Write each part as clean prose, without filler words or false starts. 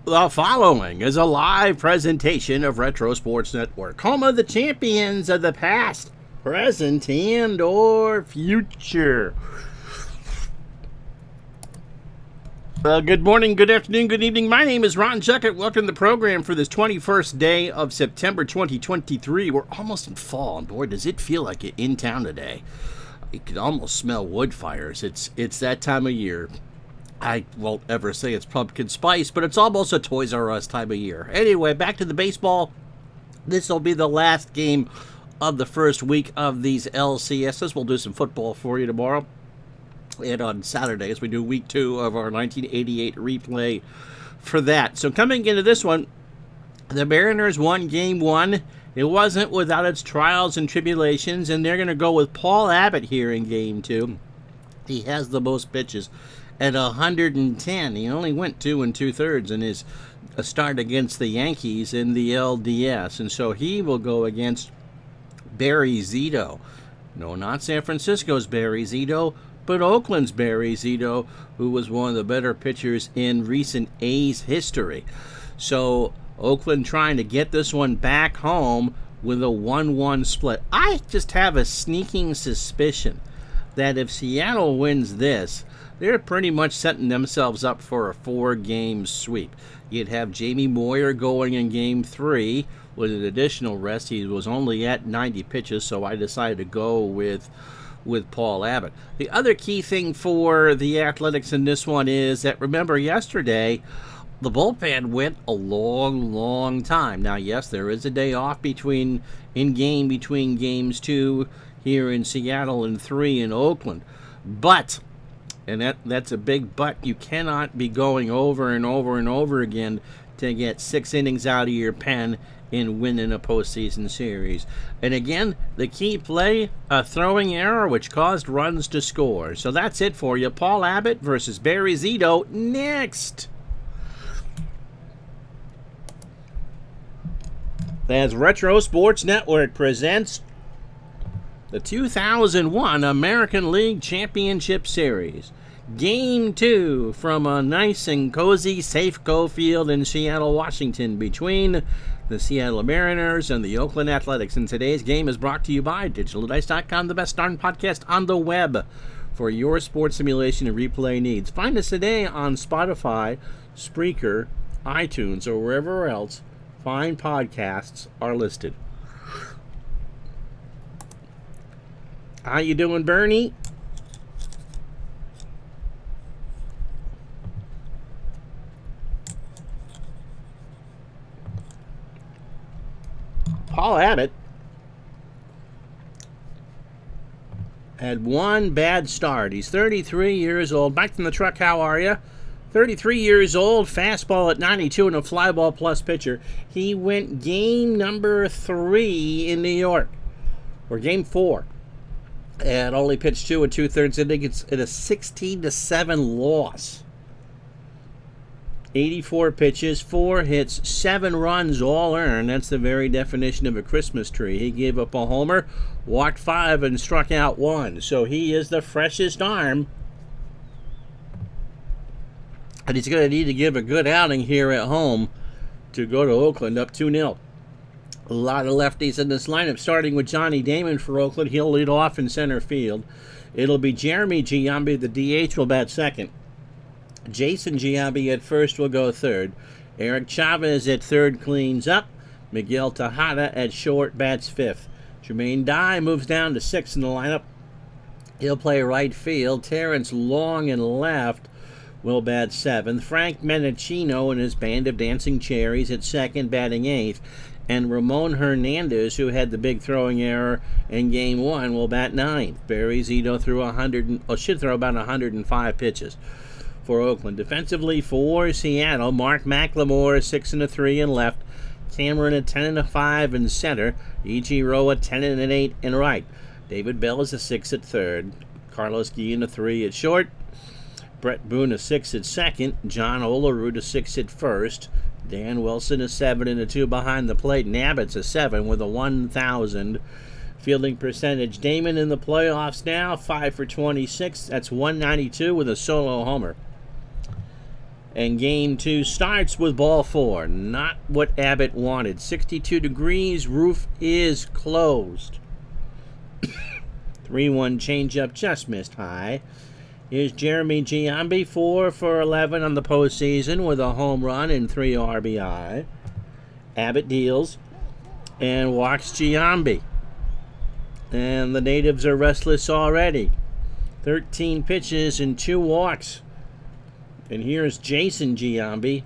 The following is a live presentation of Retro Sports Network, home of the champions of the past, present, and or future. Good morning, good afternoon, good evening. My name is Ron Juckett. Welcome to the program for this 21st day of September 2023. We're almost in fall, and boy, does it feel like it in town today. You can almost smell wood fires. It's that time of year. I won't ever say it's pumpkin spice, but it's almost a Toys R Us time of year. Anyway, back to the baseball. This will be the last game of the first week of these LCSs. We'll do some football for you tomorrow. And on Saturdays, we do week 2 of our 1988 replay for that. So coming into this one, the Mariners won game 1. It wasn't without its trials and tribulations, and they're going to go with Paul Abbott here in game 2. He has the most pitches at 110. He only went 2 2/3 in his start against the Yankees in the LDS, and so he will go against Barry Zito. No, not San Francisco's Barry Zito, but Oakland's Barry Zito, who was one of the better pitchers in recent A's history. So Oakland trying to get this one back home with a 1-1 split. I just have a sneaking suspicion that if Seattle wins this, they're pretty much setting themselves up for a 4-game sweep. You'd have Jamie Moyer going in game 3 with an additional rest. He was only at 90 pitches, so I decided to go with Paul Abbott. The other key thing for the Athletics in this one is that, remember yesterday, the bullpen went a long time. Now, yes, there is a day off between games 2 here in Seattle and 3 in Oakland. But, and that's a big but, you cannot be going over and over again to get 6 innings out of your pen in winning a postseason series. And again, the key play, a throwing error which caused runs to score. So that's it for you. Paul Abbott versus Barry Zito next. As Retro Sports Network presents the 2001 American League Championship Series. Game 2 from a nice and cozy Safeco Field in Seattle, Washington, between the Seattle Mariners and the Oakland Athletics. And today's game is brought to you by DigitalDice.com, the best darn podcast on the web for your sports simulation and replay needs. Find us today on Spotify, Spreaker, iTunes, or wherever else fine podcasts are listed. How you doing, Bernie? Paul Abbott had one bad start. He's 33 years old. Mike from the truck, how are you? 33 years old, fastball at 92 and a fly ball plus pitcher. He went game number 3 in New York, or game 4, and only pitched 2 2/3 innings in a 16-7 loss. 84 pitches, 4 hits, 7 runs, all earned. That's the very definition of a Christmas tree. He gave up a homer, walked 5, and struck out 1. So he is the freshest arm. And he's going to need to give a good outing here at home to go to Oakland up 2-0. A lot of lefties in this lineup, starting with Johnny Damon for Oakland. He'll lead off in center field. It'll be Jeremy Giambi, the DH, will bat second. Jason Giambi at first will go third. Eric Chavez at third cleans up. Miguel Tejada at short bats fifth. Jermaine Dye moves down to 6th in the lineup. He'll play right field. Terrence Long in left will bat 7th. Frank Menachino and his band of dancing cherries at second, batting 8th. And Ramon Hernandez, who had the big throwing error in game 1, will bat 9th. Barry Zito should throw about 105 pitches for Oakland. Defensively for Seattle, Mark McLemore 6 3 in left. Cameron at 10 5 in center. Ichiro at 10 8 in right. David Bell is a 6 at third. Carlos Guillen a 3 at short. Brett Boone a 6 at second. John Olerud a 6 at first. Dan Wilson a 7 and a 2 behind the plate. Nabbitt's a 7 with a 1,000 fielding percentage. Damon in the playoffs now, 5 for 26. That's 192 with a solo homer. And game 2 starts with ball 4. Not what Abbott wanted. 62 degrees, roof is closed. 3-1 changeup just missed high. Here's Jeremy Giambi, 4 for 11 on the postseason with a home run and 3 RBI. Abbott deals and walks Giambi. And the natives are restless already. 13 pitches and 2 walks. And here's Jason Giambi.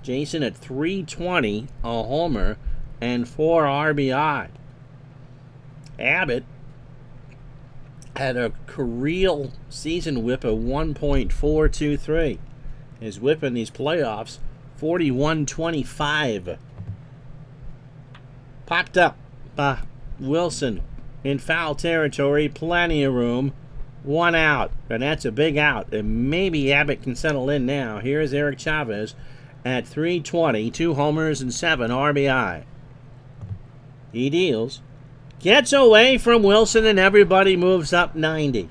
Jason at 320, a homer, and 4 RBI. Abbott had a career season whip of 1.423. His whip in these playoffs, 41.25. Popped up by Wilson in foul territory, plenty of room. 1 out, and that's a big out. And maybe Abbott can settle in now. Here's Eric Chavez at 320, 2 homers and 7 RBI. He deals, gets away from Wilson, and everybody moves up 90.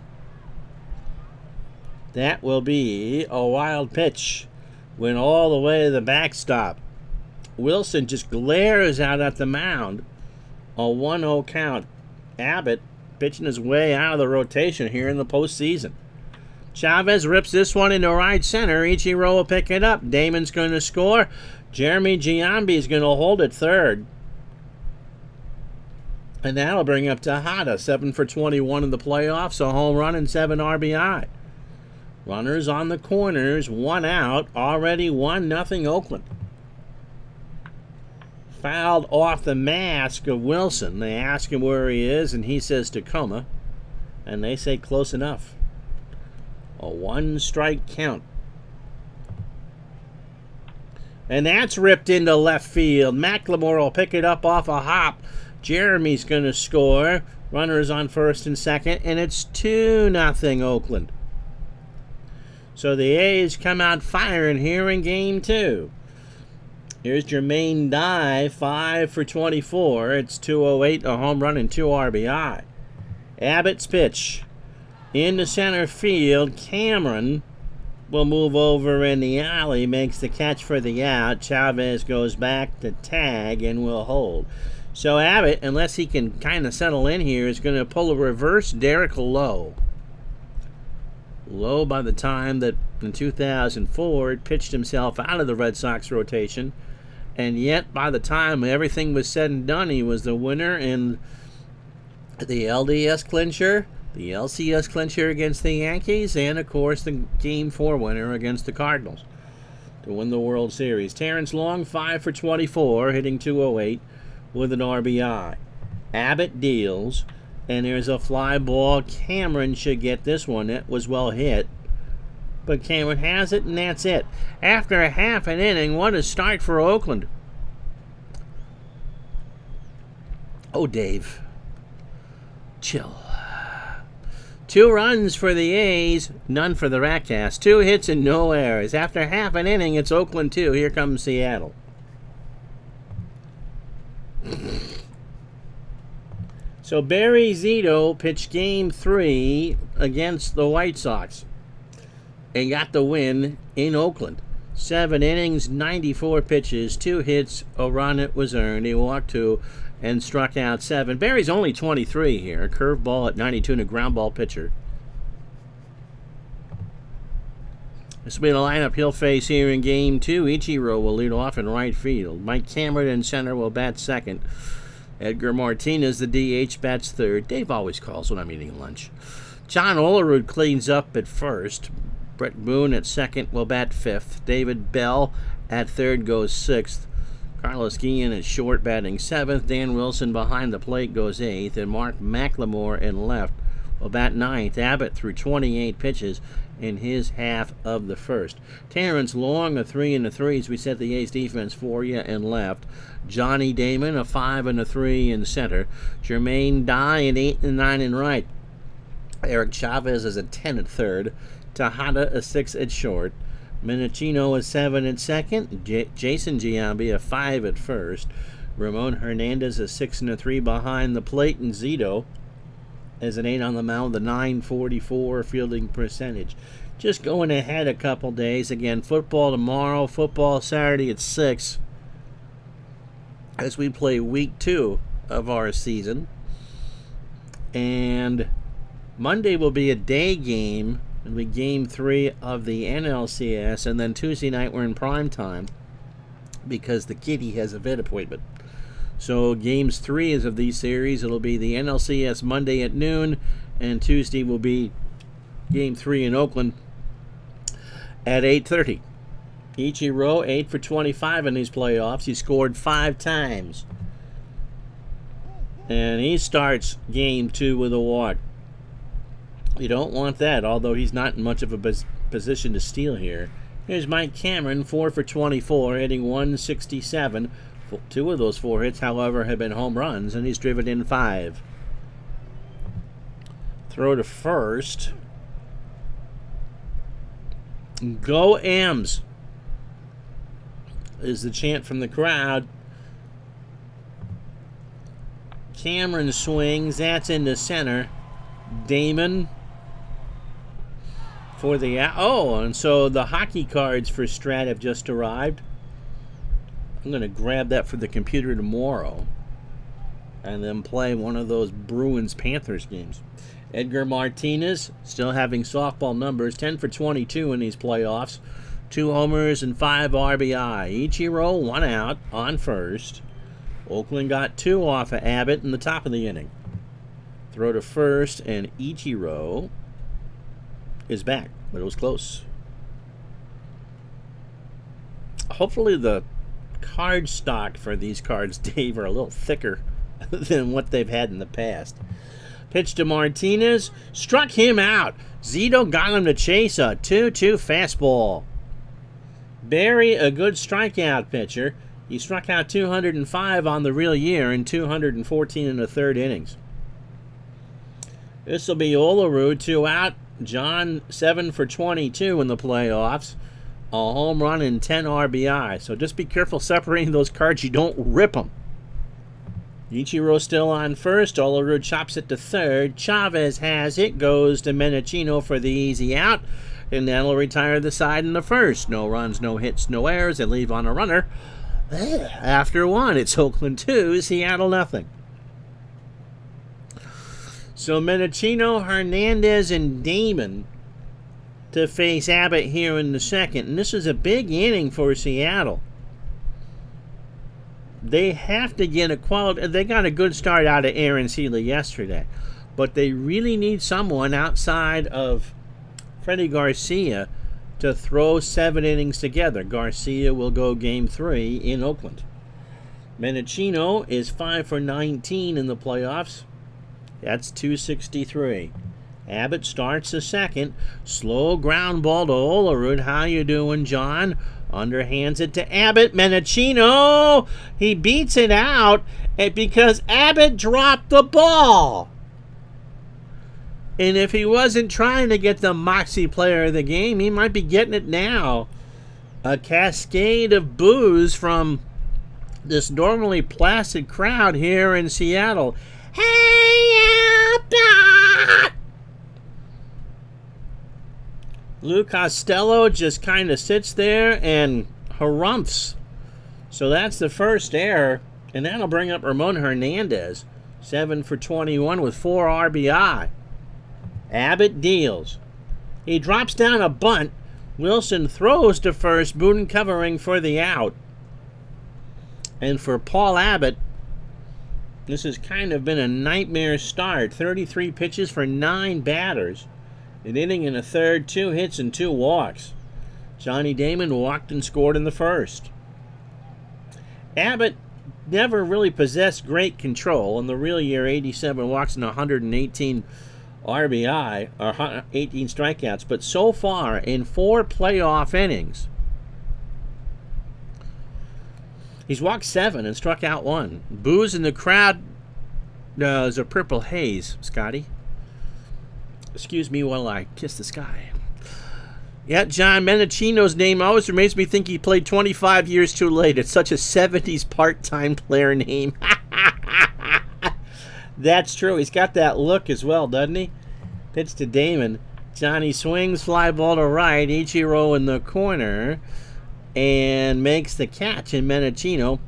That will be a wild pitch. Went all the way to the backstop. Wilson just glares out at the mound. A 1-0 count. Abbott pitching his way out of the rotation here in the postseason. Chavez rips this one into right center. Ichiro will pick it up. Damon's going to score. Jeremy Giambi is going to hold it third. And that'll bring up Tejada, 7 for 21 in the playoffs, a home run and 7 RBI. Runners on the corners, 1 out, already 1-0 Oakland. Fouled off the mask of Wilson. They ask him where he is, and he says Tacoma. And they say close enough. A 1-strike count. And that's ripped into left field. McLemore will pick it up off a hop. Jeremy's going to score. Runners on first and second, and it's 2-0 Oakland. So the A's come out firing here in game 2. Here's Jermaine Dye, 5 for 24. It's 208, a home run and 2 RBI. Abbott's pitch into center field. Cameron will move over in the alley, makes the catch for the out. Chavez goes back to tag and will hold. So Abbott, unless he can kind of settle in here, is going to pull a reverse Derek Lowe. Lowe, by the time that in 2004, it pitched himself out of the Red Sox rotation. And yet, by the time everything was said and done, he was the winner in the LDS clincher, the LCS clincher against the Yankees, and, of course, the Game 4 winner against the Cardinals to win the World Series. Terrence Long, 5 for 24, hitting 208 with an RBI. Abbott deals, and there's a fly ball. Cameron should get this one. It was well hit. But Cameron has it, and that's it. After a half an inning, what a start for Oakland. Oh, Dave. Chill. 2 runs for the A's, none for the Ratcast. 2 hits and no errors. After half an inning, it's Oakland 2. Here comes Seattle. So Barry Zito pitched game 3 against the White Sox and got the win in Oakland. 7 innings, 94 pitches, 2 hits, a run it was earned. He walked 2 and struck out 7. Barry's only 23 here. Curveball at 92 and a ground ball pitcher. This will be the lineup he'll face here in game 2. Ichiro will lead off in right field. Mike Cameron in center will bat second. Edgar Martinez, the DH, bats third. Dave always calls when I'm eating lunch. John Olerud cleans up at first. Brett Boone at second will bat fifth. David Bell at third goes sixth. Carlos Guillen at short batting seventh. Dan Wilson behind the plate goes eighth. And Mark McLemore in left will bat ninth. Abbott threw 28 pitches in his half of the first. Terrence Long, a 3 and a 3 as we set the A's defense for you in left. Johnny Damon, a 5 and a 3 in center. Jermaine Dye, an 8 and 9 in right. Eric Chavez is a 10 at third. Tejada, a 6 at short. Minichino, a 7 at second. Jason Giambi, a 5 at first. Ramon Hernandez, a 6 and a 3 behind the plate. And Zito is an 8 on the mound with a .944 fielding percentage. just going ahead a couple days. Again, football tomorrow, football Saturday at 6 as we play week 2 of our season. And Monday will be a day game. It'll be game 3 of the NLCS. And then Tuesday night we're in prime time because the kitty has a vet appointment. So games 3 is of these series. It'll be the NLCS Monday at noon. And Tuesday will be game 3 in Oakland at 8:30. Ichiro, 8 for 25 in these playoffs. He scored 5 times. And he starts game 2 with a walk. You don't want that, although he's not in much of a position to steal here. Here's Mike Cameron, 4 for 24, hitting 167. 2 of those 4 hits, however, have been home runs, and he's driven in 5. Throw to first. Go Ams is the chant from the crowd. Cameron swings. That's into center. Damon for the... Oh, and so the hockey cards for Strat have just arrived. I'm going to grab that for the computer tomorrow and then play one of those Bruins-Panthers games. Edgar Martinez, still having softball numbers, 10 for 22 in these playoffs. 2 homers and 5 RBI. Ichiro, 1 out on first. Oakland got 2 off of Abbott in the top of the inning. Throw to first, and Ichiro is back, but it was close. Hopefully the card stock for these cards, Dave, are a little thicker than what they've had in the past. Pitch to Martinez. Struck him out. Zito got him to chase a 2-2 fastball. Barry, a good strikeout pitcher. He struck out 205 on the real year in 214 in the third innings. This will be Olerud, 2 out. John, 7 for 22 in the playoffs. A home run and 10 RBI. So just be careful separating those cards. You don't rip them. Ichiro still on first. Olerud chops it to third. Chavez has it. Goes to Menachino for the easy out. And that'll retire the side in the first. No runs, no hits, no errors. They leave on a runner. After 1, it's Oakland 2, Seattle nothing. So Menachino, Hernandez, and Damon to face Abbott here in the second. And this is a big inning for Seattle. They have to get a quality. They got a good start out of Aaron Seeley yesterday, but they really need someone outside of Freddie Garcia to throw 7 innings together. Garcia will go game 3 in Oakland. Menachino is 5 for 19 in the playoffs. That's 263. Abbott starts the second. Slow ground ball to Olerud. How you doing, John? Underhands it to Abbott. Menachino! He beats it out because Abbott dropped the ball. And if he wasn't trying to get the Moxie player of the game, he might be getting it now. A cascade of boos from this normally placid crowd here in Seattle. Hey, Abbott! Lou Costello just kind of sits there and harumphs. So that's the first error. And that'll bring up Ramon Hernandez. 7 for 21 with 4 RBI. Abbott deals. He drops down a bunt. Wilson throws to first. Boone covering for the out. And for Paul Abbott, this has kind of been a nightmare start. 33 pitches for 9 batters. An inning and a third, 2 hits and 2 walks. Johnny Damon walked and scored in the first. Abbott never really possessed great control. In the real year, 87 walks and 118 RBI, or 18 strikeouts. But so far, in 4 playoff innings, he's walked 7 and struck out 1. Boos in the crowd. There's a purple haze, Scotty. Excuse me while I kiss the sky. Yeah, John Menachino's name always makes me think he played 25 years too late. It's such a 70s part-time player name. That's true. He's got that look as well, doesn't he? Pitch to Damon. Johnny swings, fly ball to right. Ichiro in the corner and makes the catch, and Menachino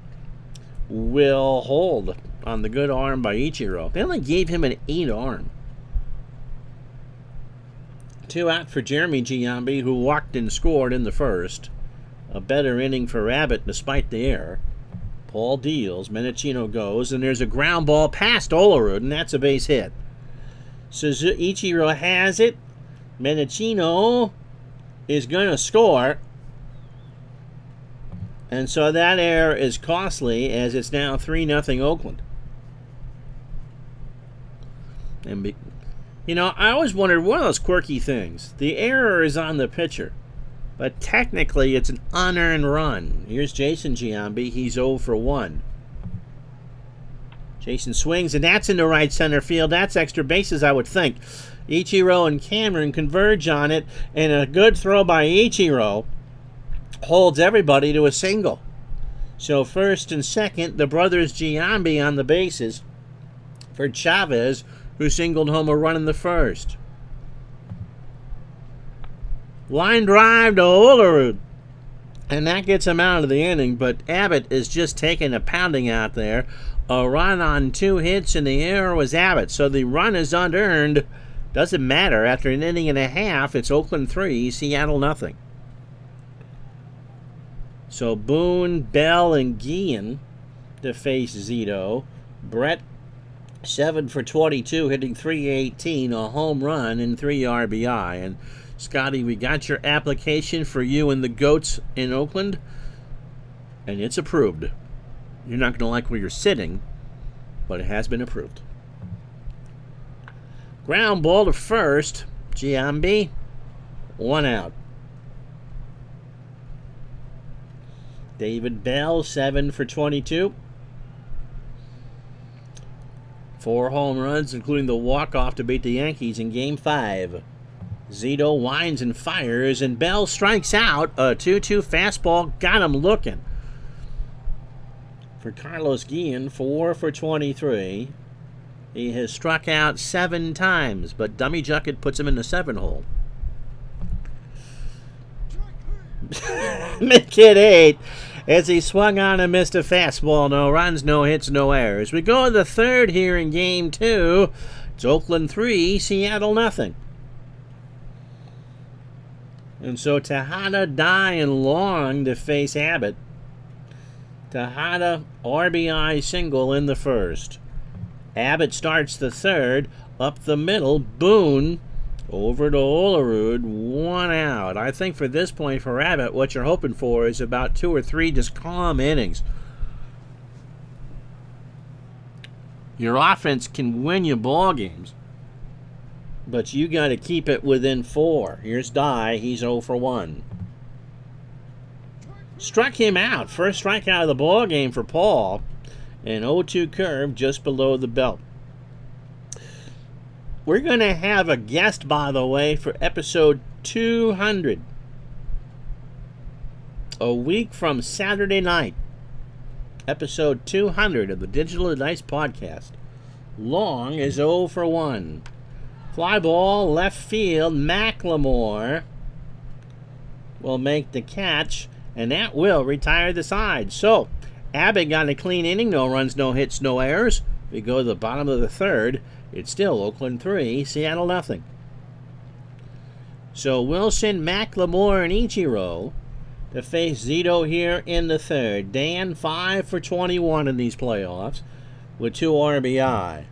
will hold on the good arm by Ichiro. They only gave him an 8 arm. 2 out for Jeremy Giambi, who walked and scored in the first. A better inning for Abbott despite the error. Paul deals, Menachino goes, and there's a ground ball past Olerud, and that's a base hit. So Ichiro has it. Menachino is going to score. And so that error is costly, as it's now 3-0 Oakland. And I always wondered, one of those quirky things. The error is on the pitcher, but technically it's an unearned run. Here's Jason Giambi. He's 0 for 1. Jason swings, and that's into right center field. That's extra bases, I would think. Ichiro and Cameron converge on it, and a good throw by Ichiro holds everybody to a single. So first and second, the brothers Giambi on the bases for Chavez, who singled home a run in the first. Line drive to Olerud, and that gets him out of the inning, but Abbott is just taking a pounding out there. A run on 2 hits, and the error was Abbott. So the run is unearned. Doesn't matter. After an inning and a half, it's Oakland 3, Seattle nothing. So Boone, Bell, and Guillen to face Zito. Brett, 7 for 22, hitting .318, a home run and 3 RBI. And Scotty, we got your application for you and the Goats in Oakland, and it's approved. You're not going to like where you're sitting, but it has been approved. Ground ball to first. Giambi, 1 out. David Bell, 7 for 22. 4 home runs, including the walk-off to beat the Yankees in Game 5. Zito winds and fires, and Bell strikes out. A 2-2 fastball got him looking. For Carlos Guillen, 4 for 23. He has struck out 7 times, but Dummy Juckett puts him in the 7-hole. Mid-kid 8 as he swung on and missed a fastball. No runs, no hits, no errors. We go to the third here in Game 2. It's Oakland 3, Seattle nothing. And so Tejada, Dye, and Long to face Abbott. Tejada, RBI single in the first. Abbott starts the third. Up the middle, Boone over to Olerud, 1 out. I think for this point for Abbott, what you're hoping for is about 2 or 3 just calm innings. Your offense can win you ball games, but you got to keep it within 4. Here's Dye. He's 0 for 1. Struck him out. First strikeout of the ball game for Paul. An 0-2 curve just below the belt. We're going to have a guest, by the way, for episode 200. A week from Saturday night. Episode 200 of the Digital Dice Podcast. Long is 0 for 1. Fly ball, left field. McLemore will make the catch, and that will retire the side. So, Abbott got a clean inning. No runs, no hits, no errors. We go to the bottom of the third. It's still Oakland 3, Seattle nothing. So Wilson, McLemore, and Ichiro to face Zito here in the third. Dan, 5 for 21 in these playoffs with 2 RBI.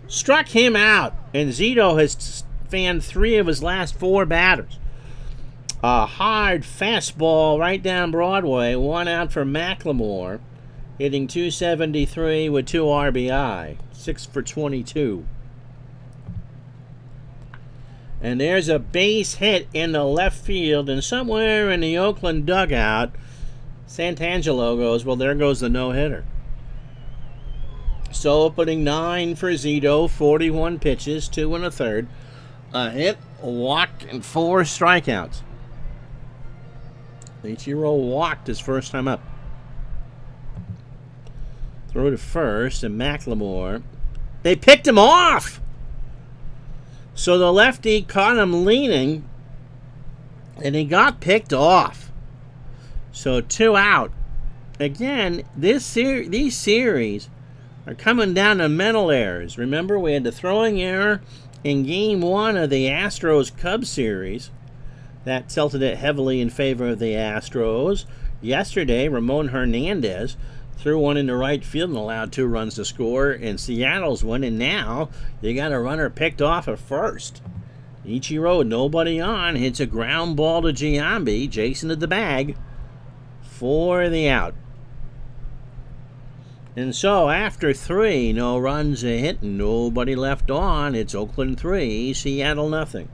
Struck him out, and Zito has fanned 3 of his last 4 batters. A hard fastball right down Broadway, 1 out for McLemore, hitting .273 with 2 RBI, 6 for 22. And there's a base hit in the left field, and somewhere in the Oakland dugout, Santangelo goes, well, there goes the no-hitter. So opening 9 for Zito, 41 pitches, 2 1/3, a hit, a walk, and 4 strikeouts. Ichiro walked his first time up. Throw to first, and McLemore. They picked him off! So the lefty caught him leaning, and he got picked off. So 2 out. Again, these series are coming down to mental errors. Remember, we had the throwing error in Game 1 of the Astros-Cubs series. That tilted it heavily in favor of the Astros. Yesterday, Ramon Hernandez threw one into right field and allowed 2 runs to score in Seattle's one, and now they got a runner picked off at first. Ichiro, nobody on, hits a ground ball to Giambi, Jason at the bag, for the out. And so after 3, no runs a hit, nobody left on. It's Oakland 3, Seattle nothing.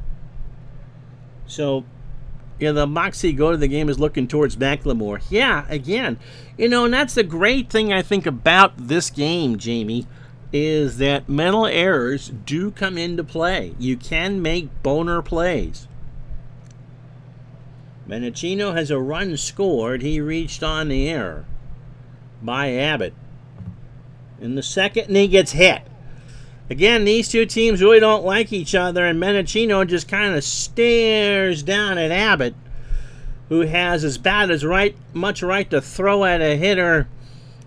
So, the Moxie go to the game is looking towards McLemore. Yeah, again, and that's the great thing I think about this game, Jamie, is that mental errors do come into play. You can make boner plays. Menachino has a run scored. He reached on the error by Abbott. In the second, and he gets hit. Again, these two teams really don't like each other, and Menachino just kind of stares down at Abbott, who has as bad as much right to throw at a hitter.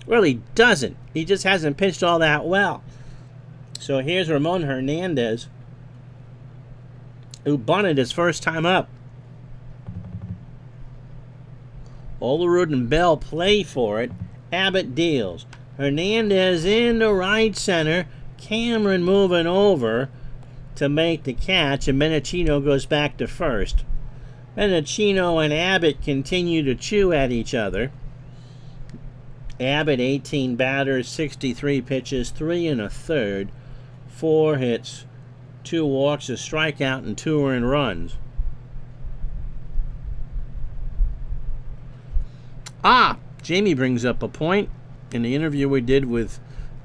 Well, he doesn't. He just hasn't pitched all that well. So here's Ramon Hernandez, who bunted his first time up. Olerud and Bell play for it. Abbott deals. Hernandez in the right center. Cameron moving over to make the catch, and Menachino goes back to first. Menachino and Abbott continue to chew at each other. Abbott, 18 batters, 63 pitches, 3 1/3, 4 hits, 2 walks, a strikeout, and 2 earned runs. Jamie brings up a point. In the interview we did with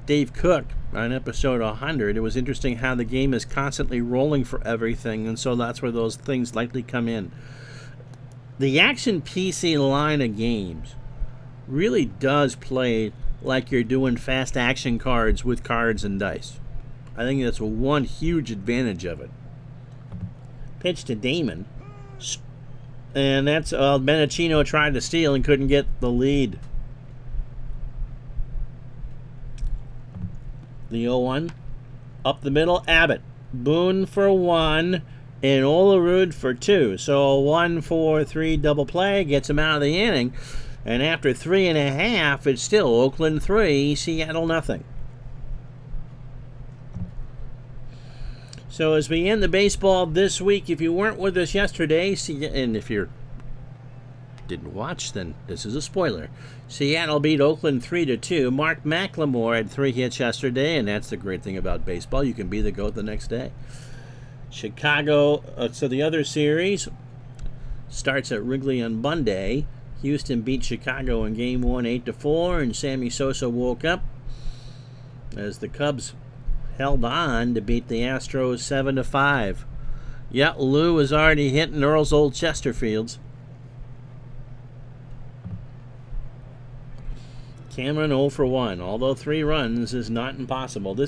Dave Cook on episode 100, it was interesting how the game is constantly rolling for everything, and so that's where those things likely come in. The Action PC line of games really does play like you're doing fast action cards with cards and dice. I think that's one huge advantage of it. Pitch to Damon, and that's Menachino tried to steal and couldn't get the lead. The 0-1. Up the middle, Abbott. Boone for 1, and Olerud for 2. So a 1-4-3 double play gets him out of the inning. And after 3.5, it's still Oakland 3, Seattle nothing. So as we end the baseball this week, if you weren't with us yesterday, and if you didn't watch, then this is a spoiler. Seattle beat Oakland 3-2. Mark McLemore had 3 hits yesterday, and that's the great thing about baseball. You can be the GOAT the next day. Chicago, so the other series starts at Wrigley on Monday. Houston beat Chicago in Game 1 8-4, and Sammy Sosa woke up as the Cubs held on to beat the Astros 7-5. Yeah, Lou is already hitting Earl's old Chesterfields. Cameron 0 for 1, although 3 runs is not impossible. I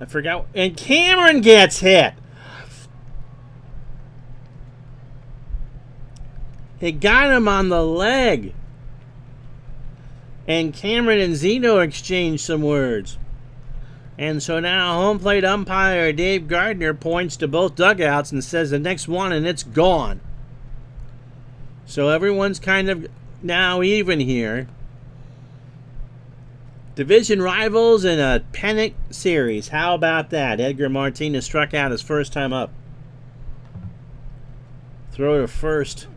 forgot, and Cameron gets hit. It got him on the leg. And Cameron and Zito exchanged some words. And so now home plate umpire Dave Gardner points to both dugouts and says the next one, and it's gone. So everyone's kind of now even here. Division rivals in a pennant series. How about that? Edgar Martinez struck out his first time up. Throw to first,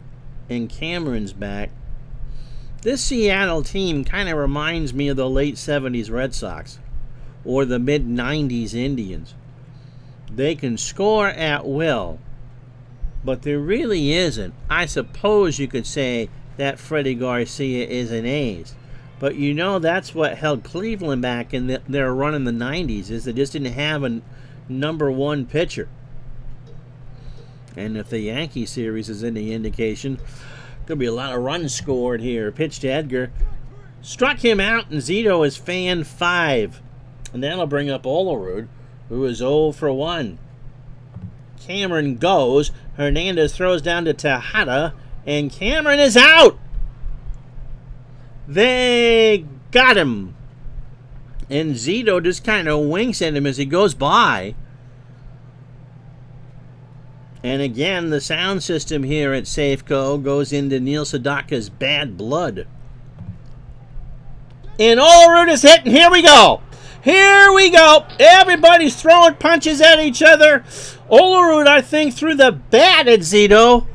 and Cameron's back. This Seattle team kind of reminds me of the late 70s Red Sox or the mid-90s Indians. They can score at will, but there really isn't. I suppose you could say that Freddie Garcia is an ace, but that's what held Cleveland back in their run in the 90s, is they just didn't have a number one pitcher. And if the Yankee series is any indication, there'll be a lot of runs scored here. Pitch to Edgar. Struck him out, and Zito is fan 5. And that'll bring up Olerud, who is 0 for 1. Cameron goes. Hernandez throws down to Tejada, and Cameron is out. They got him. And Zito just kind of winks at him as he goes by. And again, the sound system here at Safeco goes into Neil Sedaka's Bad Blood. And Olerud is hit, and here we go. Here we go. Everybody's throwing punches at each other. Olerud, I think, threw the bat at Zito.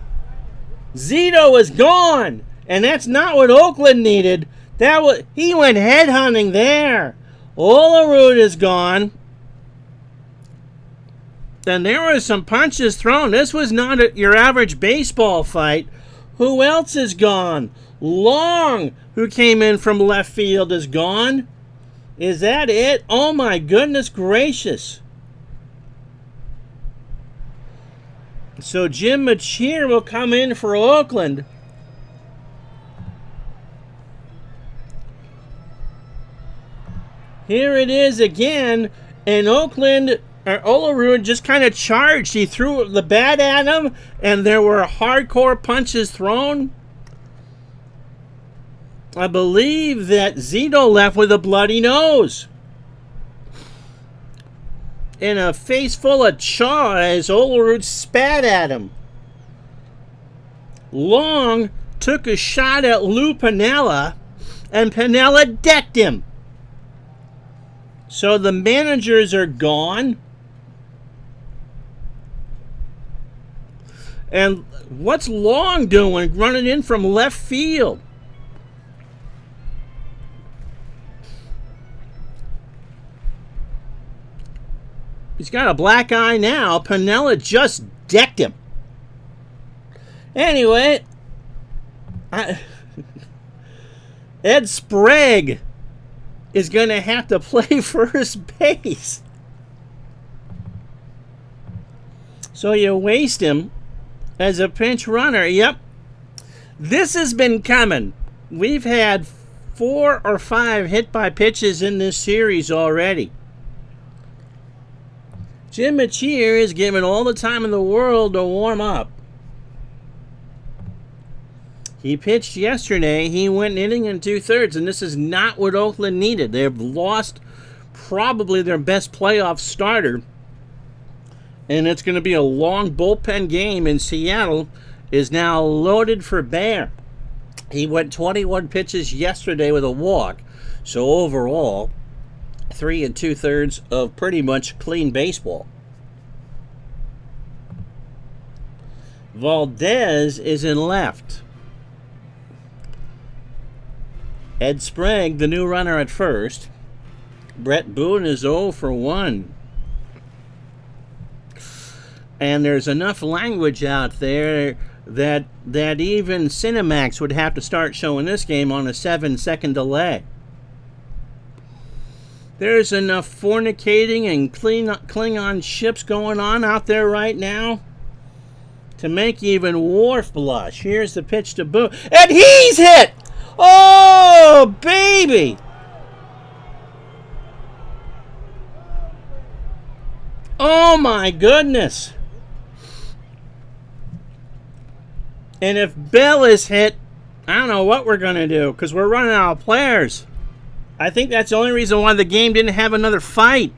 Zito is gone. And that's not what Oakland needed. He went headhunting there. Olerud is gone. And there were some punches thrown. This was not your average baseball fight. Who else is gone? Long, who came in from left field, is gone. Is that it? Oh my goodness gracious. So Jim Machir will come in for Oakland. Here it is again, and Olerud just kind of charged. He threw the bat at him, and there were hardcore punches thrown. I believe that Zito left with a bloody nose and a face full of chaw as Olerud spat at him. Long took a shot at Lou Piniella, and Piniella decked him. So the managers are gone. And what's Long doing running in from left field? He's got a black eye now. Piniella just decked him. Anyway, Ed Sprague is going to have to play first base. So you waste him as a pinch runner. Yep. This has been coming. We've had 4 or 5 hit by pitches in this series already. Jim Machir is given all the time in the world to warm up. He pitched yesterday. He went an inning and 2/3, and this is not what Oakland needed. They've lost probably their best playoff starter, and it's going to be a long bullpen game, and Seattle is now loaded for bear. He went 21 pitches yesterday with a walk, so overall 3 2/3 of pretty much clean baseball. Valdez is in left. Ed Sprague, the new runner at first. Brett Boone is 0 for 1. And there's enough language out there that even Cinemax would have to start showing this game on a 7-second delay. There's enough fornicating and Klingon ships going on out there right now to make even Worf blush. Here's the pitch to Boone. And he's hit! Oh, baby! Oh, my goodness. And if Bell is hit, I don't know what we're going to do because we're running out of players. I think that's the only reason why the game didn't have another fight.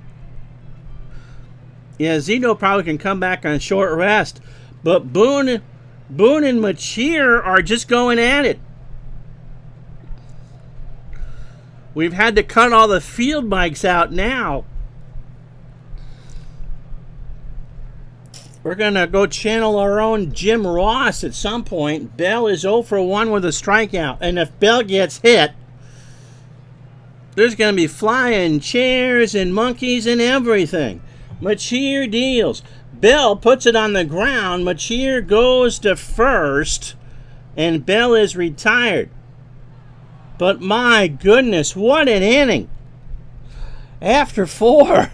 Yeah, Zito probably can come back on short rest. But Boone and Machir are just going at it. We've had to cut all the field mics out now. We're going to go channel our own Jim Ross at some point. Bell is 0 for 1 with a strikeout. And if Bell gets hit, there's going to be flying chairs and monkeys and everything. Machir deals. Bell puts it on the ground. Machir goes to first. And Bell is retired. But my goodness, what an inning. After 4.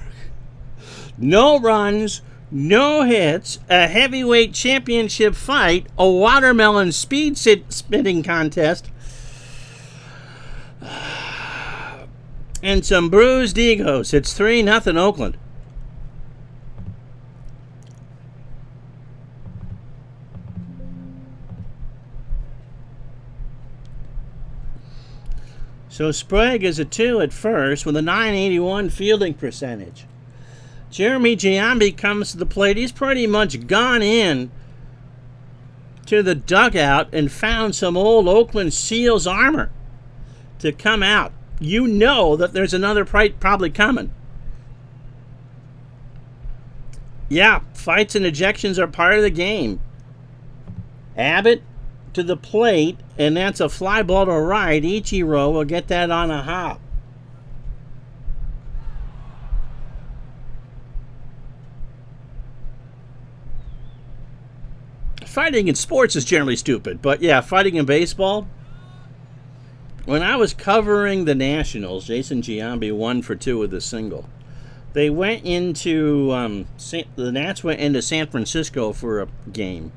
No runs, no hits, a heavyweight championship fight, a watermelon speed spitting contest, and some bruised egos. It's 3-0 Oakland. So Sprague is a 2 at first with a .981 fielding percentage. Jeremy Giambi comes to the plate. He's pretty much gone in to the dugout and found some old Oakland Seals armor to come out. You know that there's another fight probably coming. Yeah, fights and ejections are part of the game. Abbott to the plate, and that's a fly ball to right. Ichiro will get that on a hop. Fighting in sports is generally stupid, but yeah, fighting in baseball. When I was covering the Nationals, Jason Giambi 1 for 2 with a single. They went into the Nats went into San Francisco for a game,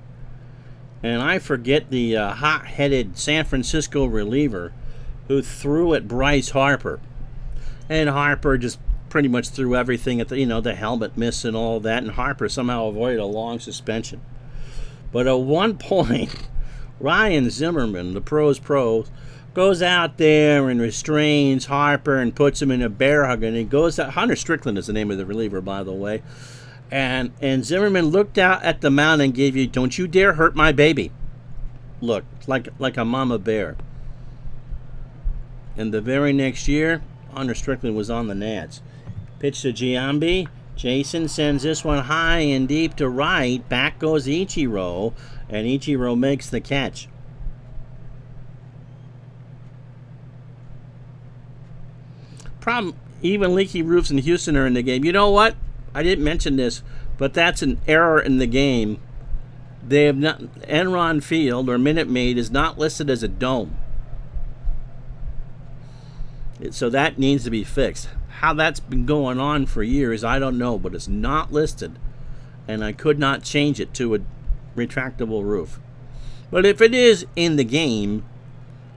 and I forget the hot-headed San Francisco reliever who threw at Bryce Harper, and Harper just pretty much threw everything at the helmet miss and all that, and Harper somehow avoided a long suspension. But at one point, Ryan Zimmerman, the pro's pro, goes out there and restrains Harper and puts him in a bear hug, and he goes out. Hunter Strickland is the name of the reliever, by the way. And Zimmerman looked out at the mound and gave you, "Don't you dare hurt my baby." Look, like a mama bear. And the very next year, Hunter Strickland was on the Nats. Pitch to Giambi. Jason sends this one high and deep to right. Back goes Ichiro, and Ichiro makes the catch. Problem, even leaky roofs in Houston are in the game. You know what? I didn't mention this, but that's an error in the game. They have not, Enron Field or Minute Maid is not listed as a dome. So that needs to be fixed. How that's been going on for years, I don't know, but it's not listed. And I could not change it to a retractable roof. But if it is in the game,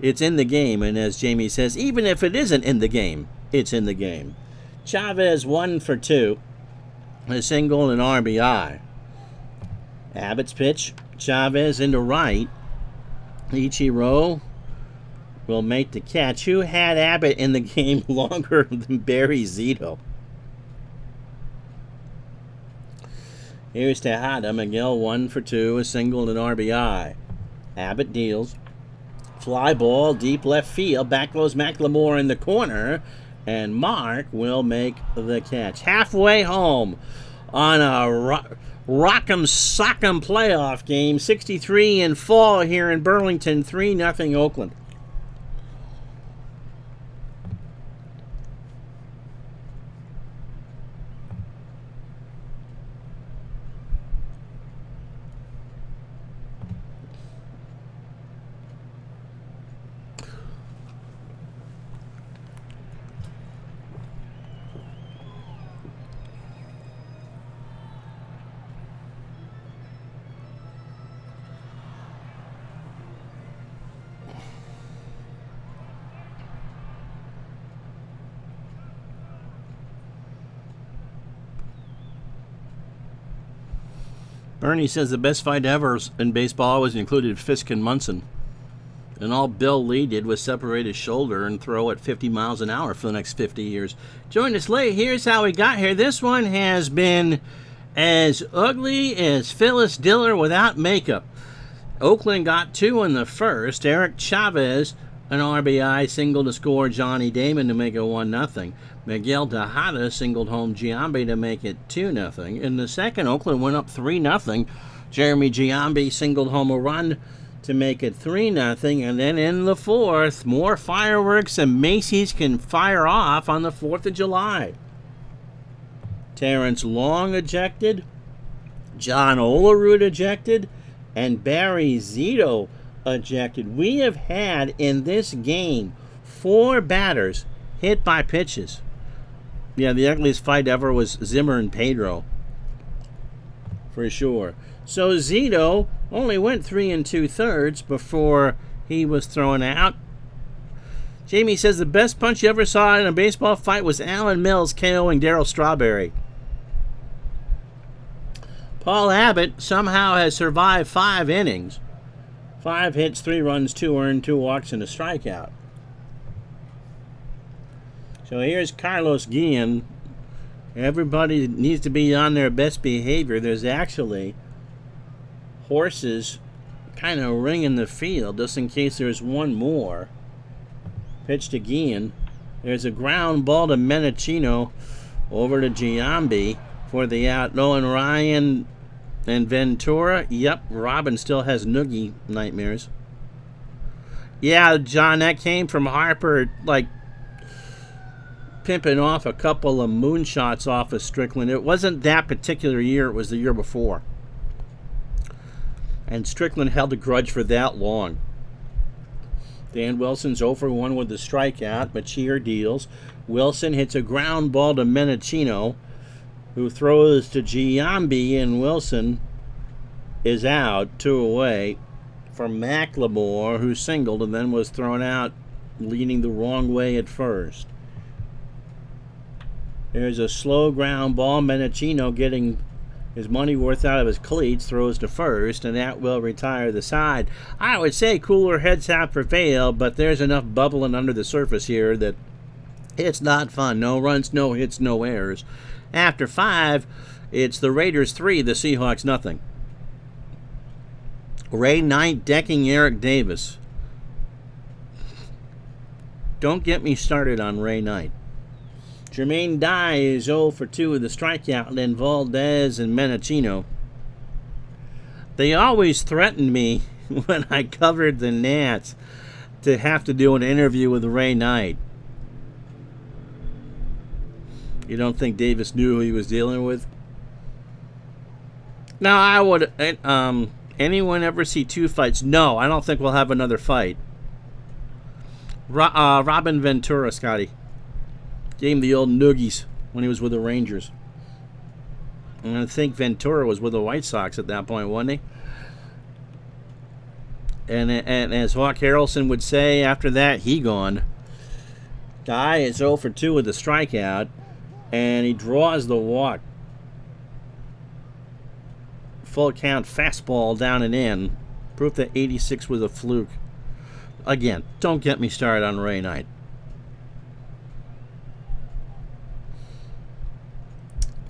it's in the game. And as Jamie says, even if it isn't in the game, it's in the game. Chavez 1 for 2. A single and RBI. Abbott's pitch. Chavez into right. Ichiro will make the catch. Who had Abbott in the game longer than Barry Zito? Here's Tejada. Miguel 1 for 2. A single and RBI. Abbott deals. Fly ball, deep left field. Back goes McLemore in the corner. And Mark will make the catch. Halfway home on a rock'em sock'em playoff game. 63 in fall here in Burlington. 3-0 Oakland. Bernie says the best fight ever in baseball always included Fisk and Munson. And all Bill Lee did was separate his shoulder and throw at 50 miles an hour for the next 50 years. Join us late. Here's how we got here. This one has been as ugly as Phyllis Diller without makeup. Oakland got 2 in the first. Eric Chavez, an RBI single to score Johnny Damon to make it 1-0. Miguel Tejada singled home Giambi to make it 2-0. In the second, Oakland went up 3-0. Jeremy Giambi singled home a run to make it 3-0. And then in the fourth, more fireworks than Macy's can fire off on the 4th of July. Terrence Long ejected, John Olerud ejected, and Barry Zito ejected. We have had in this game 4 batters hit by pitches. Yeah, the ugliest fight ever was Zimmer and Pedro, for sure. So Zito only went 3 2/3 before he was thrown out. Jamie says the best punch you ever saw in a baseball fight was Alan Mills KOing Darryl Strawberry. Paul Abbott somehow has survived 5 innings. 5 hits, 3 runs, 2 earned, 2 walks, and a strikeout. So here's Carlos Guillen. Everybody needs to be on their best behavior. There's actually horses kind of ringing the field just in case there's one more. Pitch to Guillen. There's a ground ball to Mendocino over to Giambi for the out. Nolan Ryan and Ventura. Yep, Robin still has noogie nightmares. Yeah, John, that came from Harper, like, pimping off a couple of moonshots off of Strickland. It wasn't that particular year, it was the year before. And Strickland held a grudge for that long. Dan Wilson's 0 for 1 with the strikeout. Machir deals. Wilson hits a ground ball to Mendocino, who throws to Giambi, and Wilson is out, 2 away for McLemore, who singled and then was thrown out, leading the wrong way at first. There's a slow ground ball. Mendocino getting his money worth out of his cleats, throws to first, and that will retire the side. I would say cooler heads have prevailed, but there's enough bubbling under the surface here that it's not fun. No runs, no hits, no errors. After 5, it's the Raiders 3, the Seahawks nothing. Ray Knight decking Eric Davis. Don't get me started on Ray Knight. Jermaine Dye is 0 for 2 with the strikeout. Then Valdez and Mendocino. They always threatened me when I covered the Nats to have to do an interview with Ray Knight. You don't think Davis knew who he was dealing with? Now, I would... anyone ever see 2 fights? No, I don't think we'll have another fight. Robin Ventura, Scotty. Gave him the old noogies when he was with the Rangers. And I think Ventura was with the White Sox at that point, wasn't he? And as Hawk Harrelson would say after that, he gone. Dye is 0 for 2 with the strikeout, and he draws the walk. Full count fastball down and in. Proof that 86 was a fluke. Again, don't get me started on Ray Knight.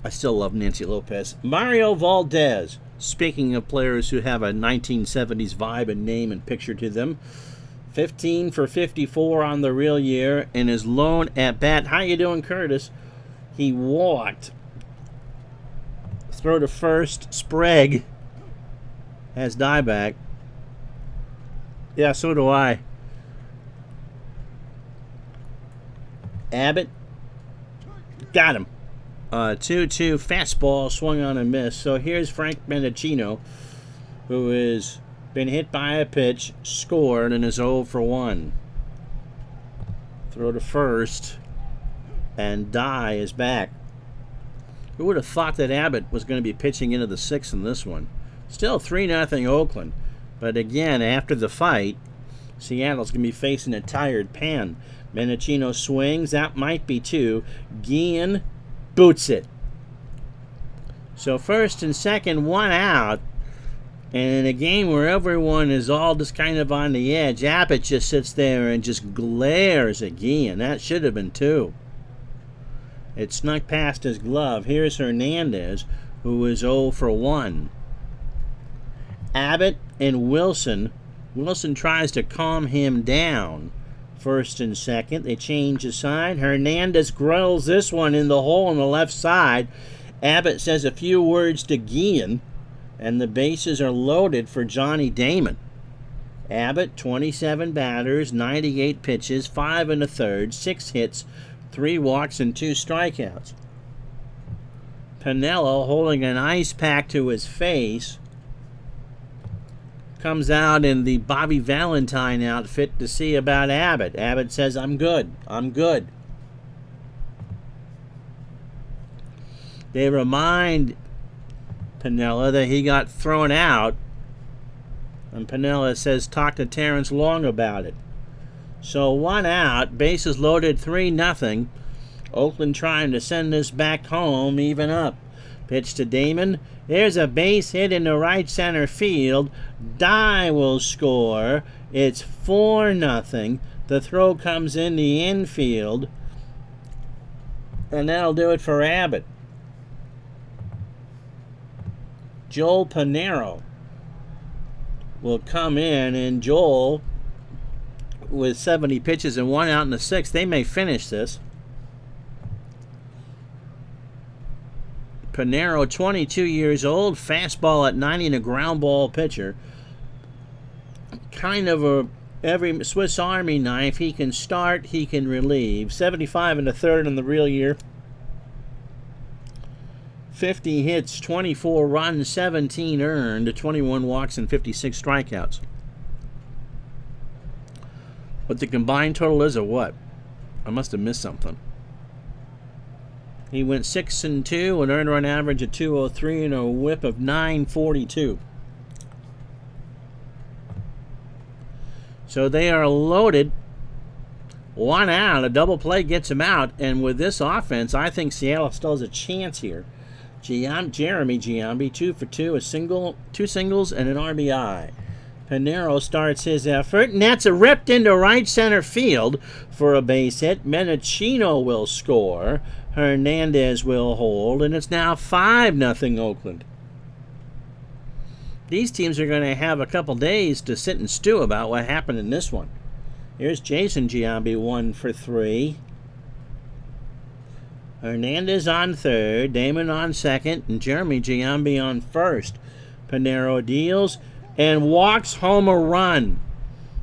I still love Nancy Lopez. Mario Valdez. Speaking of players who have a 1970s vibe and name and picture to them. 15 for 54 on the real year in his lone at bat. How you doing, Curtis? He walked. Throw to first. Sprague has dieback. Yeah, so do I. Abbott got him. 2-2 fastball swung on and missed. So here's Frank Mendocino, who has been hit by a pitch, scored, and is 0 for 1. Throw to first, and Dye is back. Who would have thought that Abbott was going to be pitching into the 6th in this one? Still 3-0 Oakland. But again, after the fight, Seattle's going to be facing a tired Pan. Mendocino swings. That might be 2. Guillen boots it. So first and second, 1 out. And in a game where everyone is all just kind of on the edge, Abbott just sits there and just glares at Guillen. That should have been 2. It snuck past his glove. Here's Hernandez, who is 0 for 1. Abbott and Wilson. Wilson tries to calm him down. First and second, they change the side. Hernandez grills this one in the hole on the left side. Abbott says a few words to Guillen, and the bases are loaded for Johnny Damon. Abbott, 27 batters, 98 pitches, 5 1/3, 6 hits, 3 walks, and 2 strikeouts. Piniella, holding an ice pack to his face, comes out in the Bobby Valentine outfit to see about Abbott. Abbott says, I'm good. I'm good. They remind Piniella that he got thrown out, and Piniella says, talk to Terrence Long about it. So 1 out, bases loaded, 3-0. Oakland trying to send this back home, even up. Pitch to Damon. There's a base hit in the right center field. Dye will score. It's 4-0. The throw comes in the infield. And that'll do it for Abbott. Joel Panero will come in, and Joel, with 70 pitches and 1 out in the 6th, they may finish this. Panero, 22 years old, fastball at 90 and a ground ball pitcher. Kind of every Swiss Army knife. He can start, he can relieve. 75 and a third in the real year. 50 hits, 24 runs, 17 earned, 21 walks, and 56 strikeouts. What the combined total is, or what? I must have missed something. He went 6-2, an earned run average of 203 and a whip of 942. So they are loaded. 1 out, a double play gets him out, and with this offense, I think Seattle still has a chance here. Jeremy Giambi, 2 for 2, two singles, and an RBI. Panero starts his effort, and that's ripped into right center field for a base hit. Menachino will score. Hernandez will hold, and it's now 5-0 Oakland. These teams are going to have a couple days to sit and stew about what happened in this one. Here's Jason Giambi, 1 for 3. Hernandez on third, Damon on second, and Jeremy Giambi on first. Panero deals and walks home a run.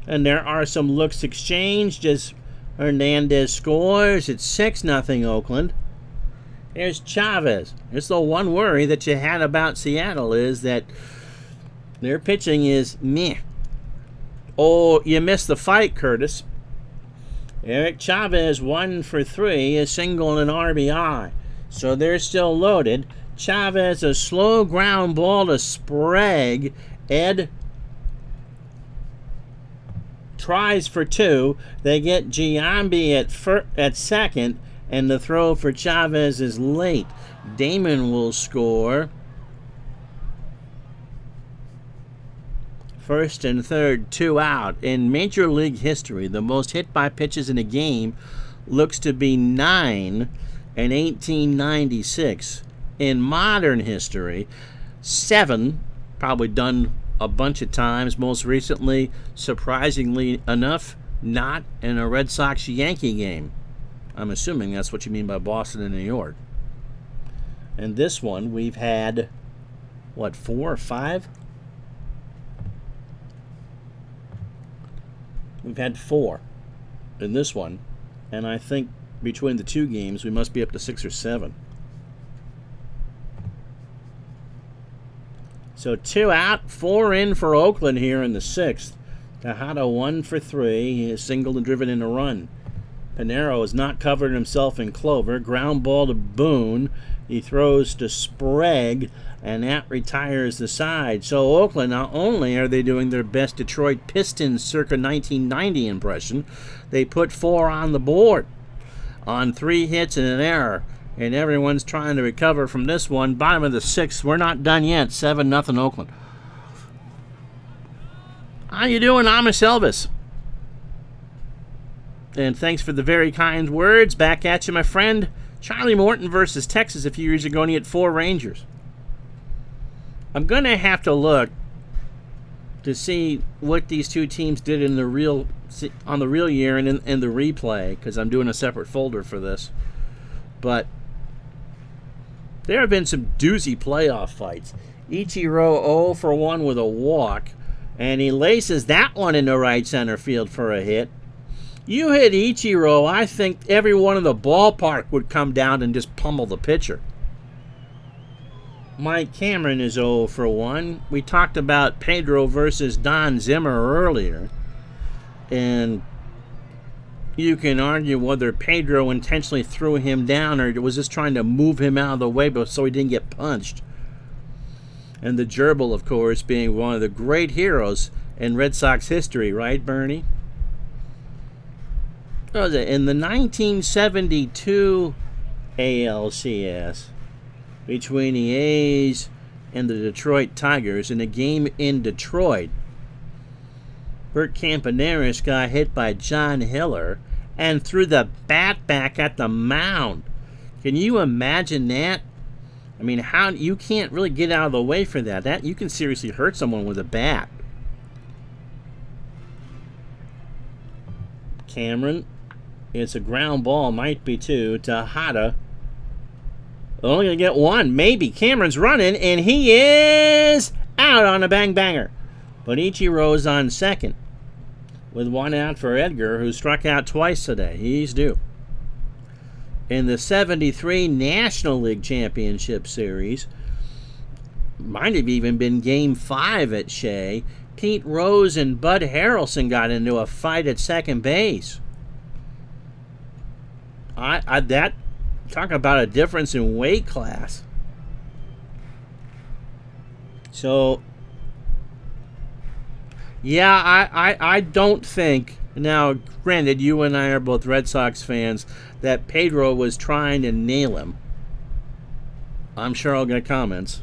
And there are some looks exchanged as Hernandez scores. It's 6-0 Oakland. Here's Chavez. It's the one worry that you had about Seattle is that their pitching is meh. Oh, you missed the fight, Curtis. Eric Chavez, 1 for 3, a single and an RBI. So they're still loaded. Chavez, a slow ground ball to Sprague. Ed tries for 2. They get Giambi at second, and the throw for Chavez is late. Damon will score. First and third, 2 out. In Major League history, the most hit by pitches in a game looks to be 9 in 1896. In modern history, 7, probably done a bunch of times. Most recently, surprisingly enough, not in a Red Sox-Yankee game. I'm assuming that's what you mean by Boston and New York. And this one, we've had, 4 or 5? We've had 4 in this one, and I think between the 2 games we must be up to 6 or 7. So 2 out, 4 in for Oakland here in the 6th. Tejada 1 for 3, he is singled and driven in a run. Panero has not covered himself in clover. Ground ball to Boone. He throws to Sprague, and that retires the side. So Oakland, not only are they doing their best Detroit Pistons circa 1990 impression, they put 4 on the board on 3 hits and an error. And everyone's trying to recover from this one. Bottom of the 6th, we're not done yet. 7-0 Oakland. How you doing, Amos Elvis? And thanks for the very kind words. Back at you, my friend. Charlie Morton versus Texas a few years ago, and he had 4 Rangers. I'm going to have to look to see what these 2 teams did on the real year and in the replay, because I'm doing a separate folder for this. But there have been some doozy playoff fights. Ichiro 0 for 1 with a walk, and he laces that one into right center field for a hit. You hit Ichiro, I think everyone in the ballpark would come down and just pummel the pitcher. Mike Cameron is 0 for 1. We talked about Pedro versus Don Zimmer earlier, and you can argue whether Pedro intentionally threw him down or was just trying to move him out of the way so he didn't get punched. And the gerbil, of course, being one of the great heroes in Red Sox history, right, Bernie? What was it? In the 1972 ALCS between the A's and the Detroit Tigers in a game in Detroit, Bert Campaneris got hit by John Hiller and threw the bat back at the mound. Can you imagine that? I mean, how you can't really get out of the way for that. That you can seriously hurt someone with a bat. Cameron, it's a ground ball, might be two. Tejada, only gonna get one, maybe. Cameron's running, and he is out on a bang banger. But Ichiro's on second, with one out for Edgar, who struck out twice today. He's due. In the 73 National League Championship Series, might have even been Game 5 at Shea, Pete Rose and Bud Harrelson got into a fight at second base. That talk about a difference in weight class. So, yeah, I don't think, now granted you and I are both Red Sox fans, that Pedro was trying to nail him. I'm sure I'll get comments.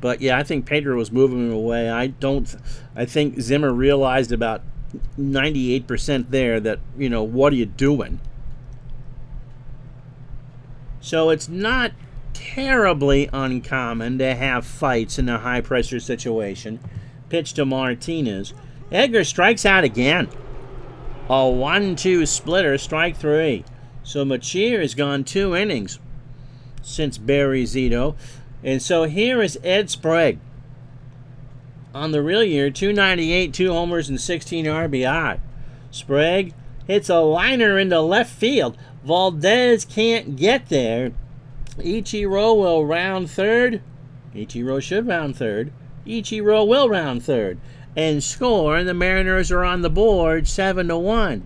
But yeah, I think Pedro was moving him away. I think Zimmer realized about 98% there that, what are you doing? So it's not terribly uncommon to have fights in a high-pressure situation. Pitch to Martinez. Edgar strikes out again. A 1-2 splitter, strike three. So Machir has gone 2 innings since Barry Zito. And so here is Ed Sprague. On the real year, 298, 2 homers, and 16 RBI. Sprague hits a liner into left field. Valdez can't get there. Ichiro will round third. Ichiro should round third. Ichiro will round third. And score, and the Mariners are on the board 7-1.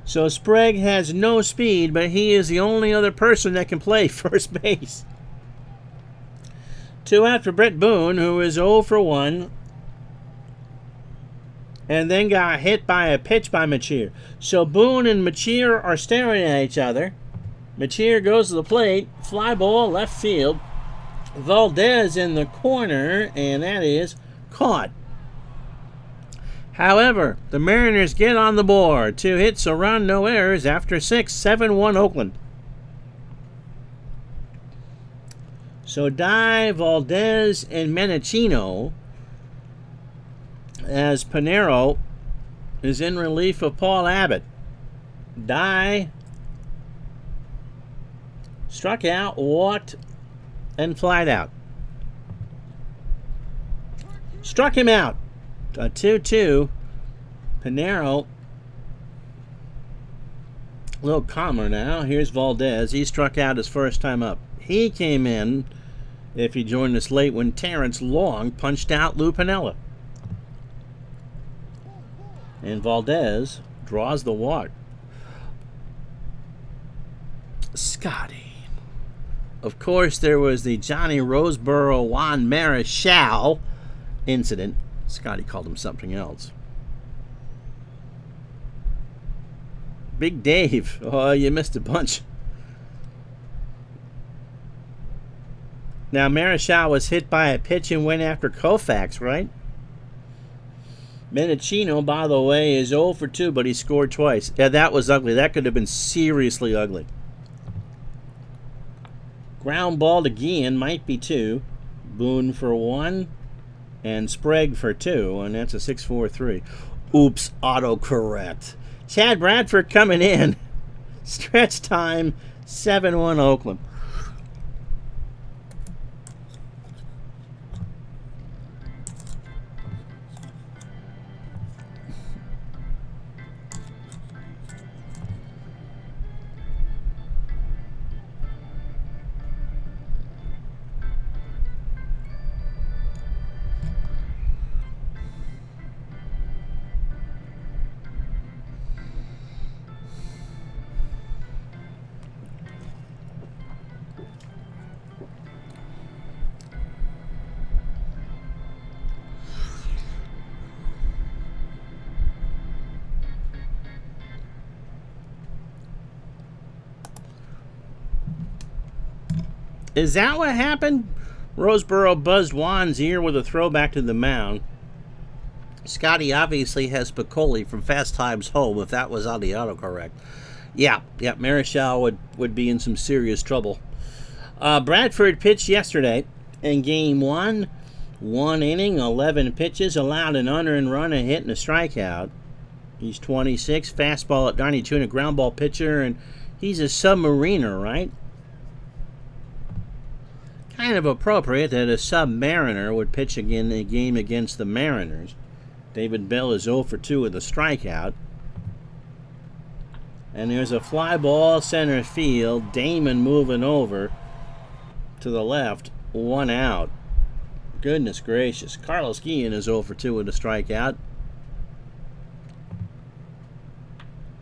So Sprague has no speed, but he is the only other person that can play first base. 2 out for Brett Boone, who is 0 for 1. And then got hit by a pitch by Machir. So Boone and Machir are staring at each other. Machir goes to the plate. Fly ball left field. Valdez in the corner, and that is caught. However, the Mariners get on the board. 2 hits, a run, no errors after 6, 7-1 Oakland. So Dye, Valdez, and Menachino, as Pinero is in relief of Paul Abbott. Dye struck out, walked, and flied out. Struck him out. A 2-2. Pinero, a little calmer now. Here's Valdez. He struck out his first time up. He came in, if you joined us late, when Terrence Long punched out Lou Piniella. And Valdez draws the walk. Scotty. Of course, there was the Johnny Roseboro Juan Marichal incident. Scotty called him something else. Big Dave. Oh, you missed a bunch. Now, Marichal was hit by a pitch and went after Koufax, right? Menachino, by the way, is 0 for 2, but he scored twice. Yeah, that was ugly. That could have been seriously ugly. Ground ball to Guillen, might be 2. Boone for 1. And Sprague for 2, and that's a 6-4-3. Oops, autocorrect. Chad Bradford coming in. Stretch time, 7-1 Oakland. Is that what happened? Roseboro buzzed Juan's ear with a throwback to the mound. Scotty obviously has Piccoli from Fast Times Home, if that was on the autocorrect. Yeah, Marichal would be in some serious trouble. Bradford pitched yesterday in game one. 1 inning, 11 pitches, allowed an unearned run, a hit, and a strikeout. He's 26, fastball at 92, and a ground ball pitcher, and he's a submariner, right? Kind of appropriate that a submariner would pitch again in a game against the Mariners. David Bell is 0 for 2 with a strikeout. And there's a fly ball center field. Damon moving over to the left. 1 out. Goodness gracious. Carlos Guillen is 0 for 2 with a strikeout.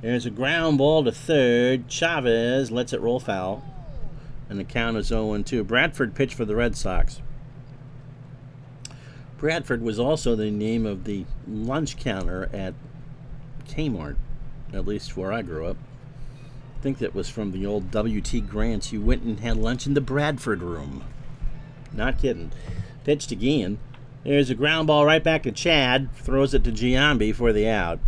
There's a ground ball to third. Chavez lets it roll foul. And the count is 0-2. Bradford pitched for the Red Sox. Bradford was also the name of the lunch counter at Kmart, at least where I grew up. I think that was from the old W.T. Grant's. You went and had lunch in the Bradford room. Not kidding. Pitch to Guillen. There's a ground ball right back to Chad. Throws it to Giambi for the out.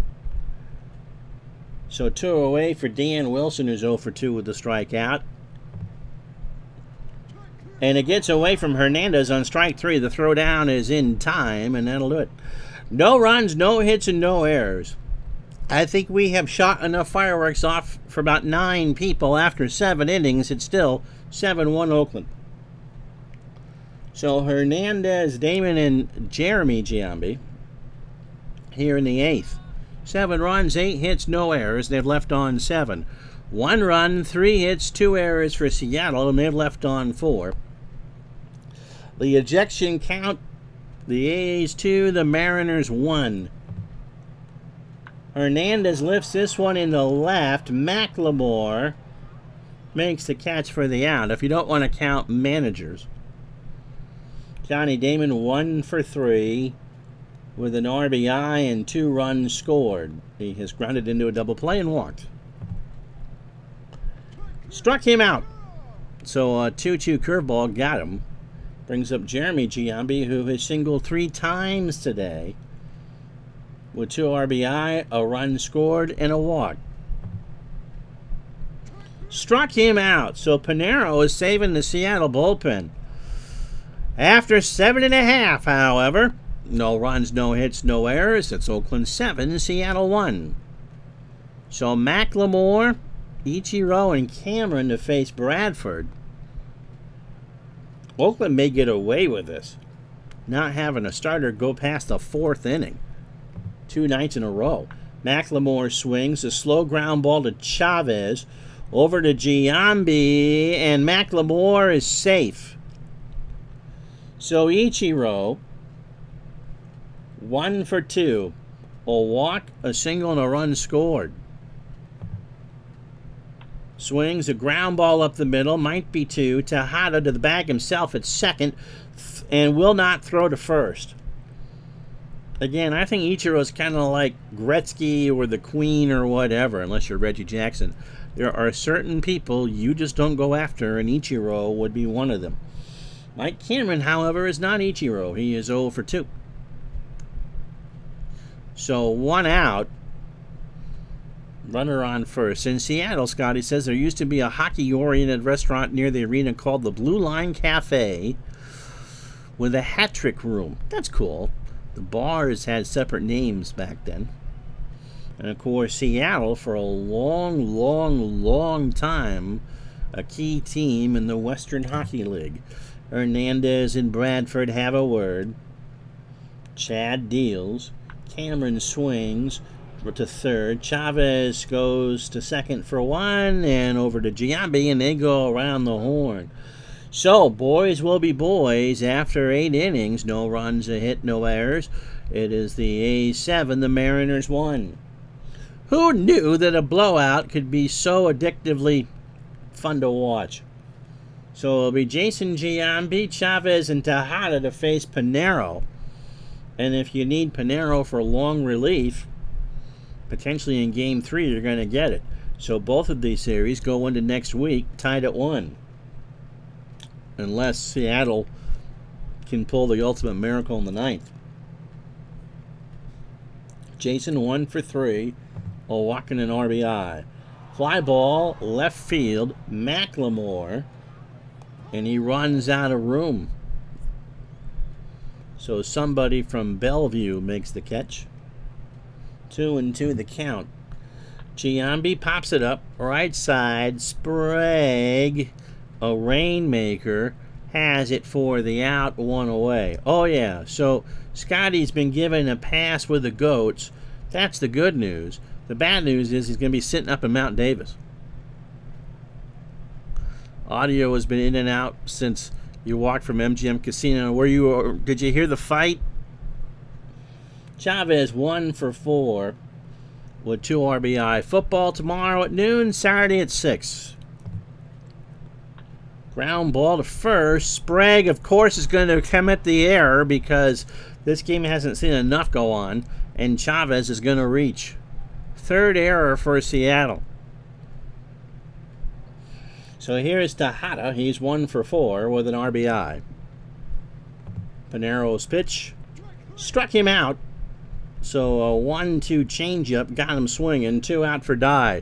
So 2 away for Dan Wilson, who's 0 for 2 with the strikeout. And it gets away from Hernandez on strike 3. The throwdown is in time, and that'll do it. No runs, no hits, and no errors. I think we have shot enough fireworks off for about 9 people after 7 innings. It's still 7-1 Oakland. So Hernandez, Damon, and Jeremy Giambi here in the 8th. 7 runs, 8 hits, no errors. They've left on 7. 1 run, 3 hits, 2 errors for Seattle, and they've left on 4. The ejection count, the A's 2, the Mariners 1. Hernandez lifts this one in the left. McLemore makes the catch for the out, if you don't want to count managers. Johnny Damon 1 for 3 with an RBI and 2 runs scored. He has grounded into a double play and walked. Struck him out. So a 2-2 curveball got him. Brings up Jeremy Giambi, who has singled 3 times today with 2 RBI, a run scored, and a walk. Struck him out. So Pinero is saving the Seattle bullpen. After 7.5, however, no runs, no hits, no errors. It's Oakland 7, Seattle 1. So McLemore, Ichiro, and Cameron to face Bradford. Oakland may get away with this, not having a starter go past the 4th inning. 2 nights in a row. McLemore swings a slow ground ball to Chavez, over to Giambi, and McLemore is safe. So Ichiro, 1 for 2. A walk, a single, and a run scored. Swings a ground ball up the middle, might be 2. Tejada to the bag himself at second, and will not throw to first. Again, I think Ichiro is kind of like Gretzky or the Queen or whatever, unless you're Reggie Jackson. There are certain people you just don't go after, and Ichiro would be one of them. Mike Cameron, however, is not Ichiro. He is 0 for 2. So 1 out. Runner on first. In Seattle, Scotty says there used to be a hockey-oriented restaurant near the arena called the Blue Line Cafe with a hat trick room. That's cool. The bars had separate names back then. And of course, Seattle, for a long time, a key team in the Western Hockey League. Hernandez and Bradford have a word. Chad deals. Cameron swings to third. Chavez goes to second for 1 and over to Giambi, and they go around the horn. So, boys will be boys after 8 innings. No runs, a hit, no errors. It is the A's 7, the Mariners 1. Who knew that a blowout could be so addictively fun to watch? So it'll be Jason Giambi, Chavez, and Tejada to face Pinero. And if you need Pinero for long relief, potentially in Game 3, you're going to get it. So both of these series go into next week tied at 1. Unless Seattle can pull the ultimate miracle in the 9th. Jason 1 for 3. A walk and an RBI. Fly ball, left field, Macklemore, and he runs out of room. So somebody from Bellevue makes the catch. 2-2 the count. Giambi pops it up, right side, Sprague, a rainmaker, has it for the out, one away. Oh yeah, so Scotty's been given a pass with the Goats. That's the good news. The bad news is he's going to be sitting up in Mount Davis. Audio has been in and out since you walked from MGM Casino. Did you hear the fight? Chavez 1 for 4 with 2 RBI. Football tomorrow at noon, Saturday at 6. Ground ball to first. Sprague, of course, is going to commit the error because this game hasn't seen enough go on, and Chavez is going to reach. Third error for Seattle. So here's Tejada. He's 1 for 4 with an RBI. Pinero's pitch struck him out. So a 1-2 changeup got him swinging. 2 out for Dye.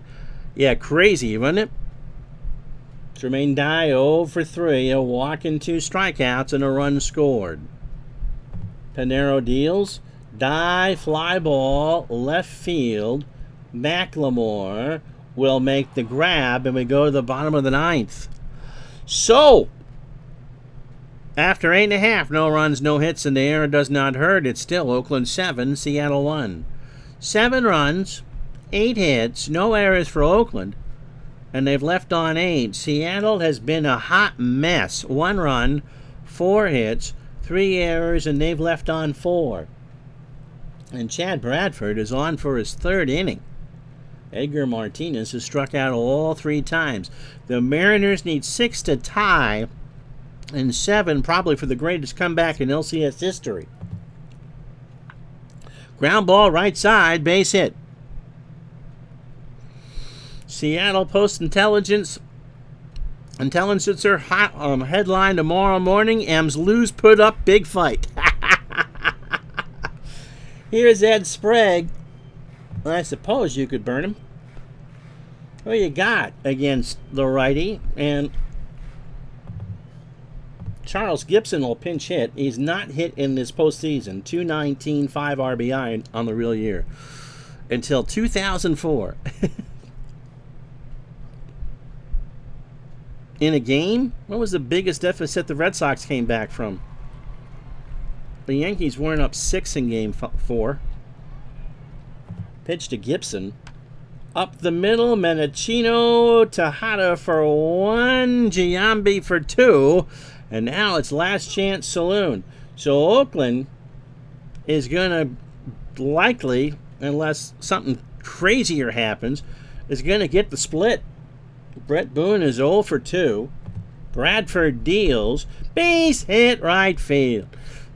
Yeah, crazy, wasn't it? Jermaine Dye 0 for 3. A walk and 2 strikeouts and a run scored. Pinero deals. Dye, fly ball, left field. Macklemore will make the grab, and we go to the bottom of the 9th. So, after 8.5, no runs, no hits, and the error does not hurt, it's still Oakland 7, Seattle 1. 7 runs, 8 hits, no errors for Oakland, and they've left on 8. Seattle has been a hot mess. 1 run, 4 hits, 3 errors, and they've left on 4. And Chad Bradford is on for his 3rd inning. Edgar Martinez has struck out all 3 times. The Mariners need 6 to tie, and 7 probably for the greatest comeback in LCS history. Ground ball right side, base hit. Seattle Post-Intelligencer headline tomorrow morning, M's lose put up big fight. Here's Ed Sprague. I suppose you could burn him. What you got against the righty? And Charles Gibson will pinch hit. He's not hit in this postseason. 219, 5 RBI on the real year. Until 2004. In a game? What was the biggest deficit the Red Sox came back from? The Yankees weren't up 6 in game 4. Pitch to Gibson. Up the middle, Menachino, Tejada for 1, Giambi for 2, and now it's last chance saloon. So Oakland is going to likely, unless something crazier happens, is going to get the split. Brett Boone is 0 for 2. Bradford deals. Base hit right field.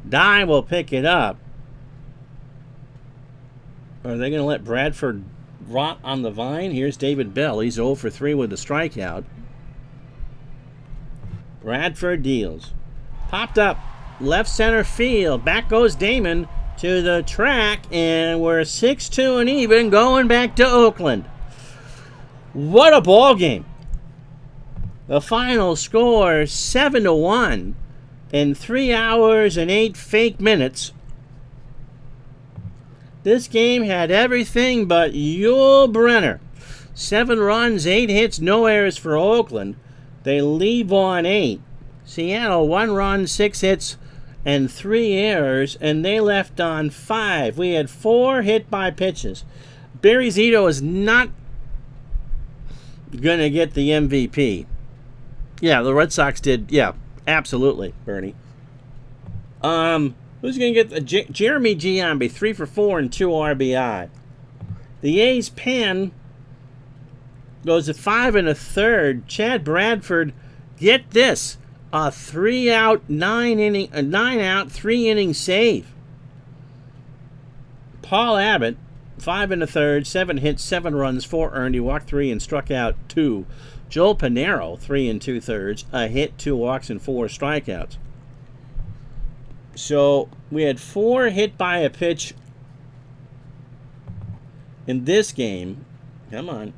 Dye will pick it up. Are they going to let Bradford rot on the vine? Here's David Bell. He's 0 for 3 with a strikeout. Bradford deals. Popped up. Left center field. Back goes Damon to the track. And we're 6-2 and even going back to Oakland. What a ball game. The final score 7-1 in 3 hours and 8 fake minutes. This game had everything but Yul Brenner. 7 runs, 8 hits, no errors for Oakland. They leave on 8. Seattle, 1 run, 6 hits, and 3 errors, and they left on 5. We had 4 hit by pitches. Barry Zito is not going to get the MVP. Yeah, the Red Sox did. Yeah, absolutely, Bernie. Who's going to get the Jeremy Giambi, 3 for 4 and 2 RBI. The A's pen goes to 5 1/3. Chad Bradford, get this, a 3-out, 9-out, 3-inning save. Paul Abbott, 5 1/3, 7 hits, 7 runs, 4 earned. He walked 3 and struck out 2. Joel Pinero, 3 2/3, a hit, 2 walks, and 4 strikeouts. So we had 4 hit by a pitch in this game. Come on.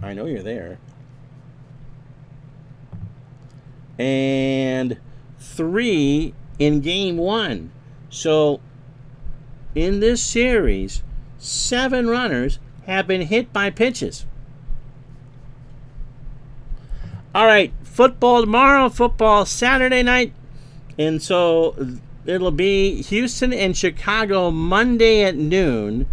I know you're there. And 3 in game 1. So in this series, 7 runners have been hit by pitches. All right, football tomorrow, football Saturday night. And so it'll be Houston and Chicago Monday at noon.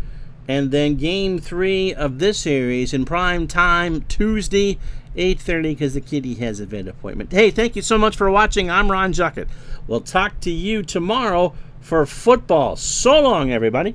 And then game 3 of this series in prime time Tuesday, 8:30, because the kitty has a vet appointment. Hey, thank you so much for watching. I'm Ron Juckett. We'll talk to you tomorrow for football. So long, everybody.